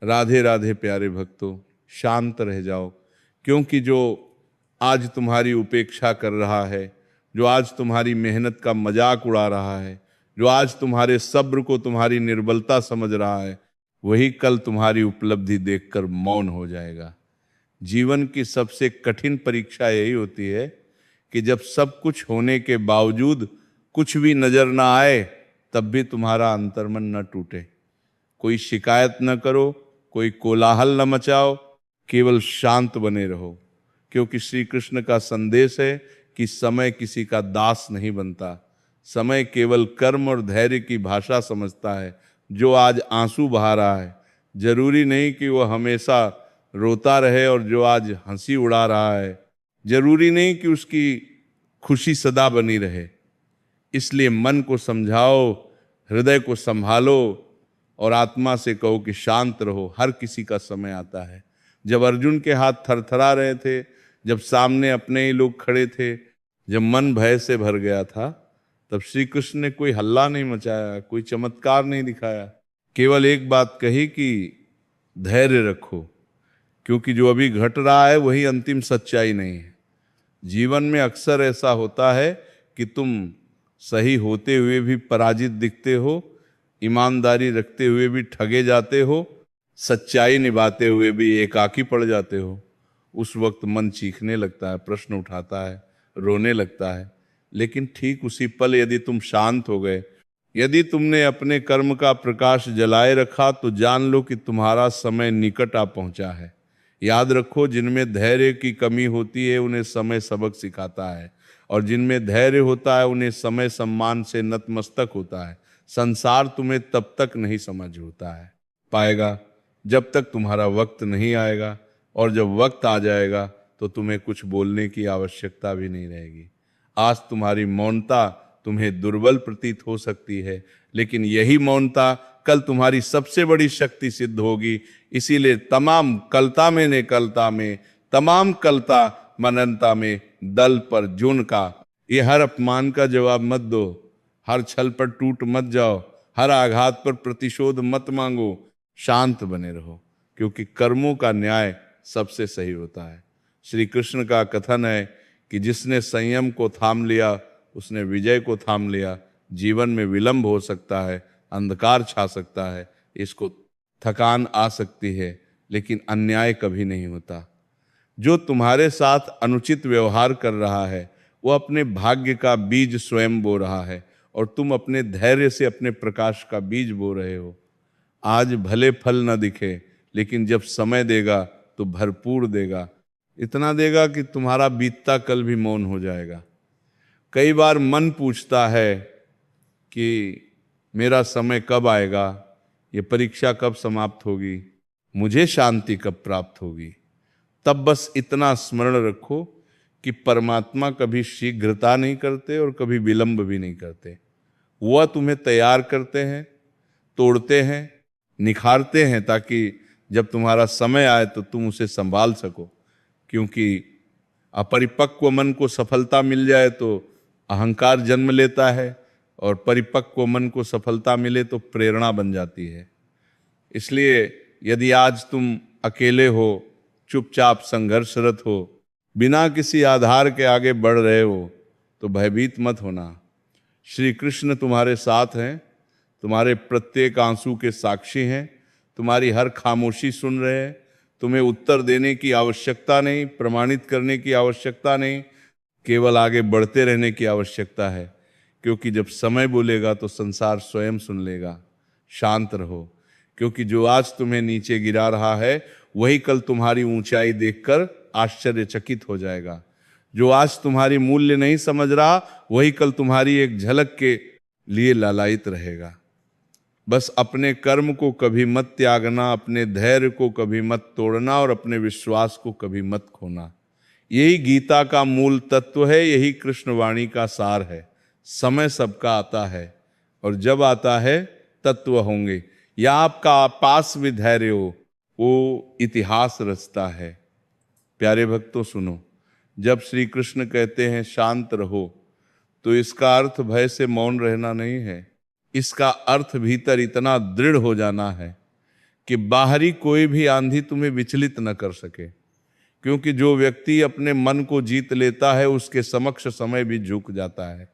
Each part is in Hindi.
राधे राधे प्यारे भक्तों, शांत रह जाओ, क्योंकि जो आज तुम्हारी उपेक्षा कर रहा है, जो आज तुम्हारी मेहनत का मजाक उड़ा रहा है, जो आज तुम्हारे सब्र को तुम्हारी निर्बलता समझ रहा है, वही कल तुम्हारी उपलब्धि देखकर मौन हो जाएगा। जीवन की सबसे कठिन परीक्षा यही होती है कि जब सब कुछ होने के बावजूद कुछ भी नजर ना आए, तब भी तुम्हारा अंतर्मन न टूटे। कोई शिकायत न करो, कोई कोलाहल न मचाओ, केवल शांत बने रहो, क्योंकि श्री कृष्ण का संदेश है कि समय किसी का दास नहीं बनता। समय केवल कर्म और धैर्य की भाषा समझता है। जो आज आंसू बहा रहा है, जरूरी नहीं कि वह हमेशा रोता रहे, और जो आज हंसी उड़ा रहा है, जरूरी नहीं कि उसकी खुशी सदा बनी रहे। इसलिए मन को समझाओ, हृदय को संभालो और आत्मा से कहो कि शांत रहो, हर किसी का समय आता है। जब अर्जुन के हाथ थरथरा रहे थे, जब सामने अपने ही लोग खड़े थे, जब मन भय से भर गया था, तब श्री कृष्ण ने कोई हल्ला नहीं मचाया, कोई चमत्कार नहीं दिखाया, केवल एक बात कही कि धैर्य रखो, क्योंकि जो अभी घट रहा है वही अंतिम सच्चाई नहीं है। जीवन में अक्सर ऐसा होता है कि तुम सही होते हुए भी पराजित दिखते हो, ईमानदारी रखते हुए भी ठगे जाते हो, सच्चाई निभाते हुए भी एकाकी पड़ जाते हो। उस वक्त मन चीखने लगता है, प्रश्न उठाता है, रोने लगता है। लेकिन ठीक उसी पल यदि तुम शांत हो गए, यदि तुमने अपने कर्म का प्रकाश जलाए रखा, तो जान लो कि तुम्हारा समय निकट आ पहुंचा है। याद रखो, जिनमें धैर्य की कमी होती है उन्हें समय सबक सिखाता है, और जिनमें धैर्य होता है उन्हें समय सम्मान से नतमस्तक होता है। संसार तुम्हें तब तक नहीं समझ होता है पाएगा जब तक तुम्हारा वक्त नहीं आएगा, और जब वक्त आ जाएगा तो तुम्हें कुछ बोलने की आवश्यकता भी नहीं रहेगी। आज तुम्हारी मौनता तुम्हें दुर्बल प्रतीत हो सकती है, लेकिन यही मौनता कल तुम्हारी सबसे बड़ी शक्ति सिद्ध होगी। इसीलिए तमाम कलता में निकलता में, तमाम कलता मननता में, दल पर जून का, ये हर अपमान का जवाब मत दो, हर छल पर टूट मत जाओ, हर आघात पर प्रतिशोध मत मांगो। शांत बने रहो, क्योंकि कर्मों का न्याय सबसे सही होता है। श्री कृष्ण का कथन है कि जिसने संयम को थाम लिया उसने विजय को थाम लिया। जीवन में विलंब हो सकता है, अंधकार छा सकता है, इसको थकान आ सकती है, लेकिन अन्याय कभी नहीं होता। जो तुम्हारे साथ अनुचित व्यवहार कर रहा है वो अपने भाग्य का बीज स्वयं बो रहा है, और तुम अपने धैर्य से अपने प्रकाश का बीज बो रहे हो। आज भले फल न दिखे, लेकिन जब समय देगा तो भरपूर देगा, इतना देगा कि तुम्हारा बीतता कल भी मौन हो जाएगा। कई बार मन पूछता है कि मेरा समय कब आएगा, ये परीक्षा कब समाप्त होगी, मुझे शांति कब प्राप्त होगी। तब बस इतना स्मरण रखो कि परमात्मा कभी शीघ्रता नहीं करते और कभी विलंब भी नहीं करते। वह तुम्हें तैयार करते हैं, तोड़ते हैं, निखारते हैं, ताकि जब तुम्हारा समय आए तो तुम उसे संभाल सको। क्योंकि अपरिपक्व मन को सफलता मिल जाए तो अहंकार जन्म लेता है, और परिपक्व मन को सफलता मिले तो प्रेरणा बन जाती है। इसलिए यदि आज तुम अकेले हो, चुपचाप संघर्षरत हो, बिना किसी आधार के आगे बढ़ रहे हो, तो भयभीत मत होना। श्री कृष्ण तुम्हारे साथ हैं, तुम्हारे प्रत्येक आंसू के साक्षी हैं, तुम्हारी हर खामोशी सुन रहे हैं। तुम्हें उत्तर देने की आवश्यकता नहीं, प्रमाणित करने की आवश्यकता नहीं, केवल आगे बढ़ते रहने की आवश्यकता है। क्योंकि जब समय बोलेगा तो संसार स्वयं सुन लेगा। शांत रहो, क्योंकि जो आज तुम्हें नीचे गिरा रहा है वही कल तुम्हारी ऊंचाई देखकर आश्चर्यचकित हो जाएगा। जो आज तुम्हारी मूल्य नहीं समझ रहा वही कल तुम्हारी एक झलक के लिए लालायित रहेगा। बस अपने कर्म को कभी मत त्यागना, अपने धैर्य को कभी मत तोड़ना, और अपने विश्वास को कभी मत खोना। यही गीता का मूल तत्व है, यही कृष्णवाणी का सार है। समय सबका आता है, और जब आता है तत्व होंगे। या आपका पास भी धैर्य हो, वो इतिहास रचता है। प्यारे भक्तों सुनो, जब श्री कृष्ण कहते हैं शांत रहो, तो इसका अर्थ भय से मौन रहना नहीं है। इसका अर्थ भीतर इतना दृढ़ हो जाना है कि बाहरी कोई भी आंधी तुम्हें विचलित न कर सके, क्योंकि जो व्यक्ति अपने मन को जीत लेता है उसके समक्ष समय भी झुक जाता है।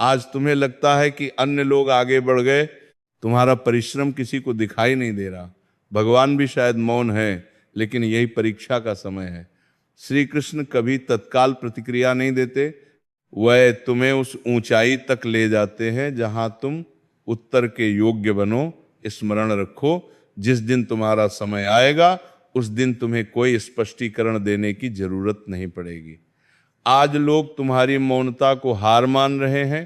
आज तुम्हें लगता है कि अन्य लोग आगे बढ़ गए, तुम्हारा परिश्रम किसी को दिखाई नहीं दे रहा, भगवान भी शायद मौन है, लेकिन यही परीक्षा का समय है। श्री कृष्ण कभी तत्काल प्रतिक्रिया नहीं देते, वह तुम्हें उस ऊंचाई तक ले जाते हैं जहां तुम उत्तर के योग्य बनो। स्मरण रखो, जिस दिन तुम्हारा समय आएगा उस दिन तुम्हें कोई स्पष्टीकरण देने की जरूरत नहीं पड़ेगी। आज लोग तुम्हारी मौनता को हार मान रहे हैं,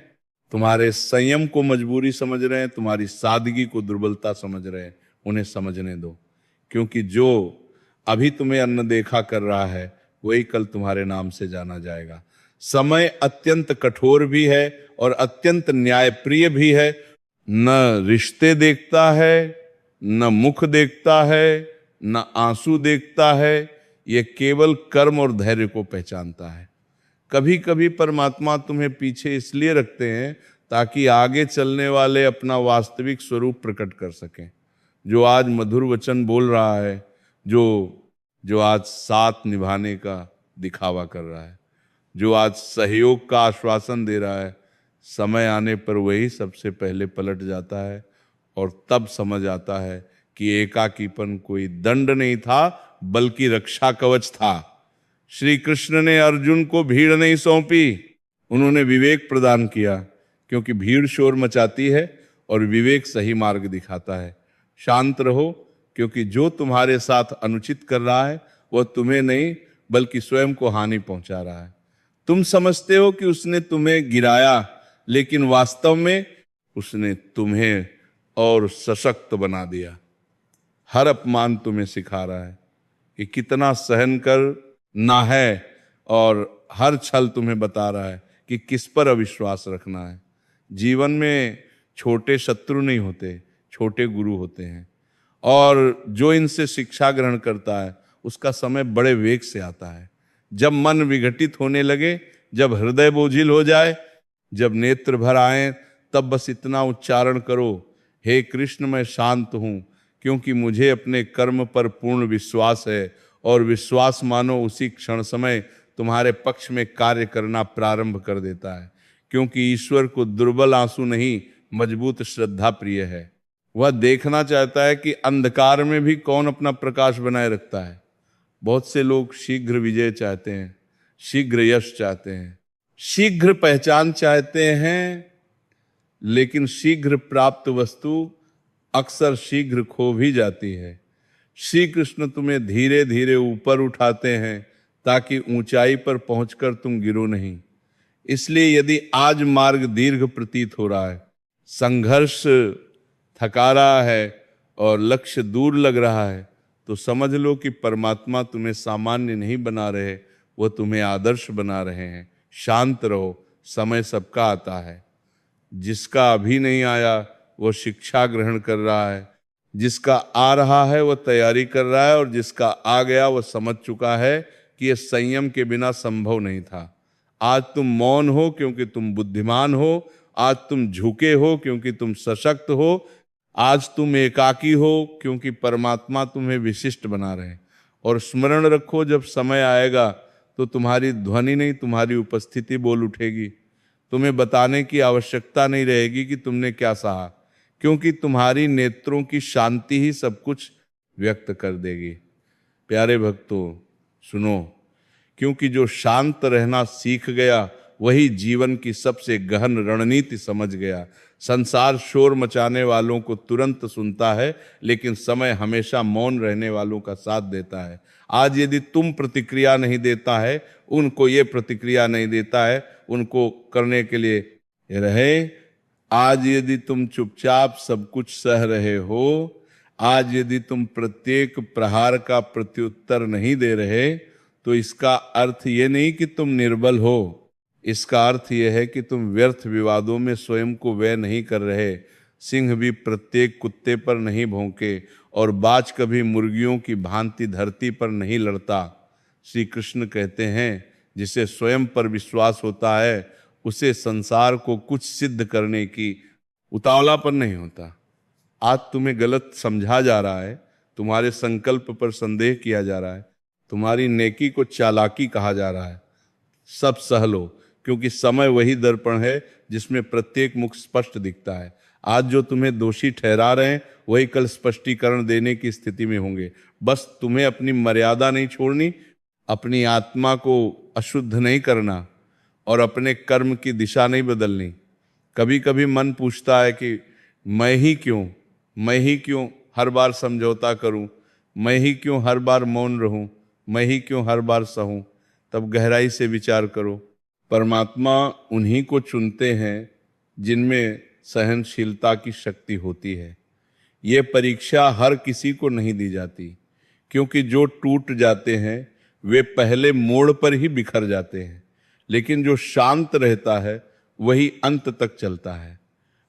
तुम्हारे संयम को मजबूरी समझ रहे हैं, तुम्हारी सादगी को दुर्बलता समझ रहे हैं। उन्हें समझने दो, क्योंकि जो अभी तुम्हें अनदेखा कर रहा है वही कल तुम्हारे नाम से जाना जाएगा। समय अत्यंत कठोर भी है और अत्यंत न्यायप्रिय भी है। न रिश्ते देखता है, न मुख देखता है, न आंसू देखता है, ये केवल कर्म और धैर्य को पहचानता है। कभी कभी परमात्मा तुम्हें पीछे इसलिए रखते हैं ताकि आगे चलने वाले अपना वास्तविक स्वरूप प्रकट कर सकें। जो आज मधुर वचन बोल रहा है, जो आज साथ निभाने का दिखावा कर रहा है, जो आज सहयोग का आश्वासन दे रहा है, समय आने पर वही सबसे पहले पलट जाता है और तब समझ आता है कि एकाकीपन कोई दंड नहीं था बल्कि रक्षा कवच था। श्री कृष्ण ने अर्जुन को भीड़ नहीं सौंपी, उन्होंने विवेक प्रदान किया, क्योंकि भीड़ शोर मचाती है और विवेक सही मार्ग दिखाता है। शांत रहो, क्योंकि जो तुम्हारे साथ अनुचित कर रहा है वह तुम्हें नहीं बल्कि स्वयं को हानि पहुंचा रहा है। तुम समझते हो कि उसने तुम्हें गिराया, लेकिन वास्तव में उसने तुम्हें और सशक्त बना दिया। हर अपमान तुम्हें सिखा रहा है कि कितना सहन करना है और हर छल तुम्हें बता रहा है कि किस पर अविश्वास रखना है। जीवन में छोटे शत्रु नहीं होते, छोटे गुरु होते हैं, और जो इनसे शिक्षा ग्रहण करता है उसका समय बड़े वेग से आता है। जब मन विघटित होने लगे, जब हृदय बोझिल हो जाए, जब नेत्र भर आए, तब बस इतना उच्चारण करो, हे कृष्ण मैं शांत हूं, क्योंकि मुझे अपने कर्म पर पूर्ण विश्वास है। और विश्वास मानो उसी क्षण समय तुम्हारे पक्ष में कार्य करना प्रारंभ कर देता है, क्योंकि ईश्वर को दुर्बल आंसू नहीं मजबूत श्रद्धा प्रिय है। वह देखना चाहता है कि अंधकार में भी कौन अपना प्रकाश बनाए रखता है। बहुत से लोग शीघ्र विजय चाहते हैं, शीघ्र यश चाहते हैं, शीघ्र पहचान चाहते हैं, लेकिन शीघ्र प्राप्त वस्तु अक्सर शीघ्र खो भी जाती है। श्री कृष्ण तुम्हें धीरे धीरे ऊपर उठाते हैं ताकि ऊंचाई पर पहुंचकर तुम गिरो नहीं। इसलिए यदि आज मार्ग दीर्घ प्रतीत हो रहा है, संघर्ष थका रहा है और लक्ष्य दूर लग रहा है, तो समझ लो कि परमात्मा तुम्हें सामान्य नहीं बना रहे, वह तुम्हें आदर्श बना रहे हैं। शांत रहो, समय सबका आता है। जिसका अभी नहीं आया वह शिक्षा ग्रहण कर रहा है, जिसका आ रहा है वह तैयारी कर रहा है, और जिसका आ गया वह समझ चुका है कि यह संयम के बिना संभव नहीं था। आज तुम मौन हो क्योंकि तुम बुद्धिमान हो, आज तुम झुके हो क्योंकि तुम सशक्त हो, आज तुम एकाकी हो क्योंकि परमात्मा तुम्हें विशिष्ट बना रहे। और स्मरण रखो, जब समय आएगा तो तुम्हारी ध्वनि नहीं तुम्हारी उपस्थिति बोल उठेगी। तुम्हें बताने की आवश्यकता नहीं रहेगी कि तुमने क्या सहा, क्योंकि तुम्हारी नेत्रों की शांति ही सब कुछ व्यक्त कर देगी। प्यारे भक्तों सुनो, क्योंकि जो शांत रहना सीख गया वही जीवन की सबसे गहन रणनीति समझ गया। संसार शोर मचाने वालों को तुरंत सुनता है, लेकिन समय हमेशा मौन रहने वालों का साथ देता है। आज यदि तुम प्रतिक्रिया नहीं देता है, उनको ये प्रतिक्रिया नहीं देता है, उनको करने के लिए रहे। आज यदि तुम चुपचाप सब कुछ सह रहे हो, आज यदि तुम प्रत्येक प्रहार का प्रत्युत्तर नहीं दे रहे, तो इसका अर्थ ये नहीं कि तुम निर्बल हो, इसका अर्थ यह है कि तुम व्यर्थ विवादों में स्वयं को व्यय नहीं कर रहे। सिंह भी प्रत्येक कुत्ते पर नहीं भौंके और बाज कभी मुर्गियों की भांति धरती पर नहीं लड़ता। श्री कृष्ण कहते हैं, जिसे स्वयं पर विश्वास होता है उसे संसार को कुछ सिद्ध करने की उतावलापन नहीं होता। आज तुम्हें गलत समझा जा रहा है, तुम्हारे संकल्प पर संदेह किया जा रहा है, तुम्हारी नेकी को चालाकी कहा जा रहा है, सब सह लो, क्योंकि समय वही दर्पण है जिसमें प्रत्येक मुख स्पष्ट दिखता है। आज जो तुम्हें दोषी ठहरा रहे हैं वही कल स्पष्टीकरण देने की स्थिति में होंगे। बस तुम्हें अपनी मर्यादा नहीं छोड़नी, अपनी आत्मा को अशुद्ध नहीं करना और अपने कर्म की दिशा नहीं बदलनी। कभी कभी मन पूछता है कि मैं ही क्यों हर बार समझौता करूं, मैं ही क्यों हर बार मौन रहूं, मैं ही क्यों हर बार सहूं। तब गहराई से विचार करो, परमात्मा उन्हीं को चुनते हैं जिनमें सहनशीलता की शक्ति होती है। ये परीक्षा हर किसी को नहीं दी जाती, क्योंकि जो टूट जाते हैं वे पहले मोड़ पर ही बिखर जाते हैं, लेकिन जो शांत रहता है वही अंत तक चलता है।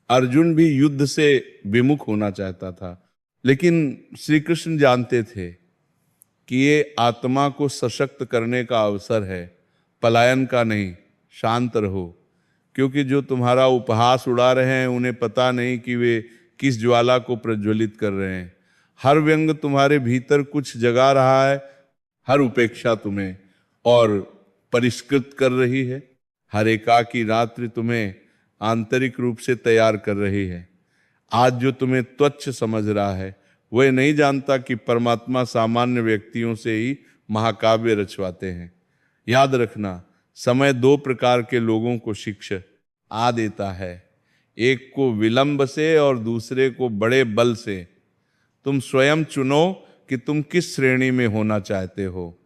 अर्जुन भी युद्ध से विमुख होना चाहता था, लेकिन श्री कृष्ण जानते थे कि ये आत्मा को सशक्त करने का अवसर है, पलायन का नहीं। शांत रहो, क्योंकि जो तुम्हारा उपहास उड़ा रहे हैं उन्हें पता नहीं कि वे किस ज्वाला को प्रज्वलित कर रहे हैं। हर व्यंग तुम्हारे भीतर कुछ जगा रहा है, हर उपेक्षा तुम्हें और परिष्कृत कर रही है, हर एकाकी रात्रि तुम्हें आंतरिक रूप से तैयार कर रही है। आज जो तुम्हें तुच्छ समझ रहा है वह नहीं जानता कि परमात्मा सामान्य व्यक्तियों से ही महाकाव्य रचवाते हैं। याद रखना, समय दो प्रकार के लोगों को शिक्षा देता है, एक को विलंब से और दूसरे को बड़े बल से। तुम स्वयं चुनो कि तुम किस श्रेणी में होना चाहते हो।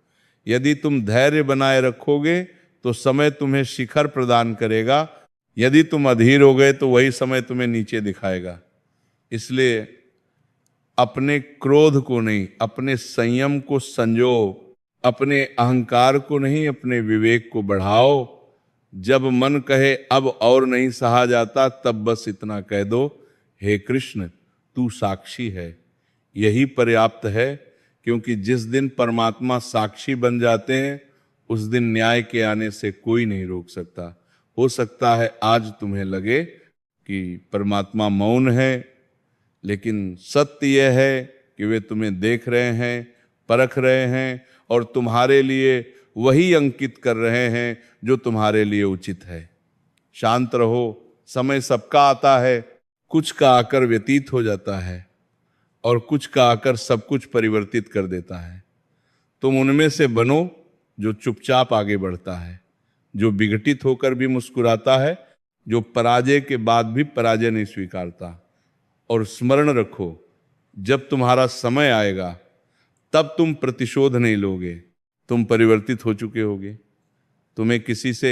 यदि तुम धैर्य बनाए रखोगे तो समय तुम्हें शिखर प्रदान करेगा, यदि तुम अधीर हो गए तो वही समय तुम्हें नीचे दिखाएगा। इसलिए अपने क्रोध को नहीं, अपने संयम को संजो, अपने अहंकार को नहीं, अपने विवेक को बढ़ाओ। जब मन कहे अब और नहीं सहा जाता, तब बस इतना कह दो, हे कृष्ण तू साक्षी है। यही पर्याप्त है, क्योंकि जिस दिन परमात्मा साक्षी बन जाते हैं उस दिन न्याय के आने से कोई नहीं रोक सकता। हो सकता है आज तुम्हें लगे कि परमात्मा मौन है, लेकिन सत्य यह है कि वे तुम्हें देख रहे हैं, परख रहे हैं और तुम्हारे लिए वही अंकित कर रहे हैं जो तुम्हारे लिए उचित है। शांत रहो, समय सबका आता है, कुछ का आकर व्यतीत हो जाता है और कुछ का आकर सब कुछ परिवर्तित कर देता है। तुम उनमें से बनो जो चुपचाप आगे बढ़ता है, जो विघटित होकर भी मुस्कुराता है, जो पराजय के बाद भी पराजय नहीं स्वीकारता। और स्मरण रखो, जब तुम्हारा समय आएगा तब तुम प्रतिशोध नहीं लोगे, तुम परिवर्तित हो चुके होगे। तुम्हें किसी से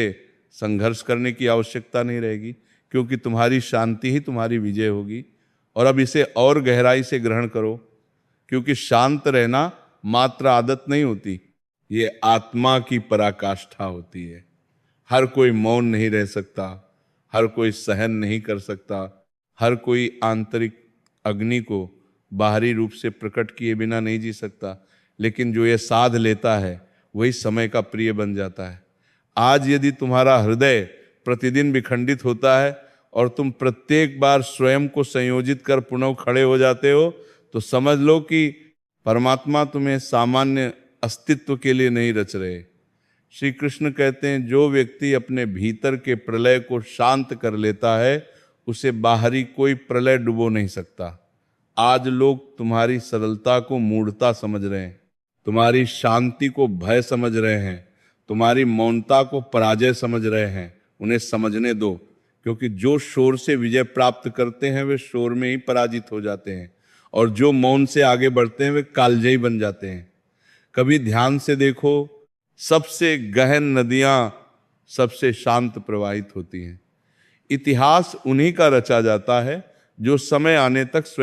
संघर्ष करने की आवश्यकता नहीं रहेगी, क्योंकि तुम्हारी शांति ही तुम्हारी विजय होगी। और अब इसे और गहराई से ग्रहण करो, क्योंकि शांत रहना मात्र आदत नहीं होती, ये आत्मा की पराकाष्ठा होती है। हर कोई मौन नहीं रह सकता, हर कोई सहन नहीं कर सकता, हर कोई आंतरिक अग्नि को बाहरी रूप से प्रकट किए बिना नहीं जी सकता, लेकिन जो ये साध लेता है वही समय का प्रिय बन जाता है। आज यदि तुम्हारा हृदय प्रतिदिन विखंडित होता है और तुम प्रत्येक बार स्वयं को संयोजित कर पुनः खड़े हो जाते हो, तो समझ लो कि परमात्मा तुम्हें सामान्य अस्तित्व के लिए नहीं रच रहे। श्री कृष्ण कहते हैं, जो व्यक्ति अपने भीतर के प्रलय को शांत कर लेता है उसे बाहरी कोई प्रलय डुबो नहीं सकता। आज लोग तुम्हारी सरलता को मूढ़ता समझ रहे हैं, तुम्हारी शांति को भय समझ रहे हैं, तुम्हारी मौनता को पराजय समझ रहे हैं। उन्हें समझने दो, क्योंकि जो शोर से विजय प्राप्त करते हैं वे शोर में ही पराजित हो जाते हैं, और जो मौन से आगे बढ़ते हैं वे कालजयी बन जाते हैं। कभी ध्यान से देखो, सबसे गहन नदियां सबसे शांत प्रवाहित होती हैं। इतिहास उन्हीं का रचा जाता है जो समय आने तक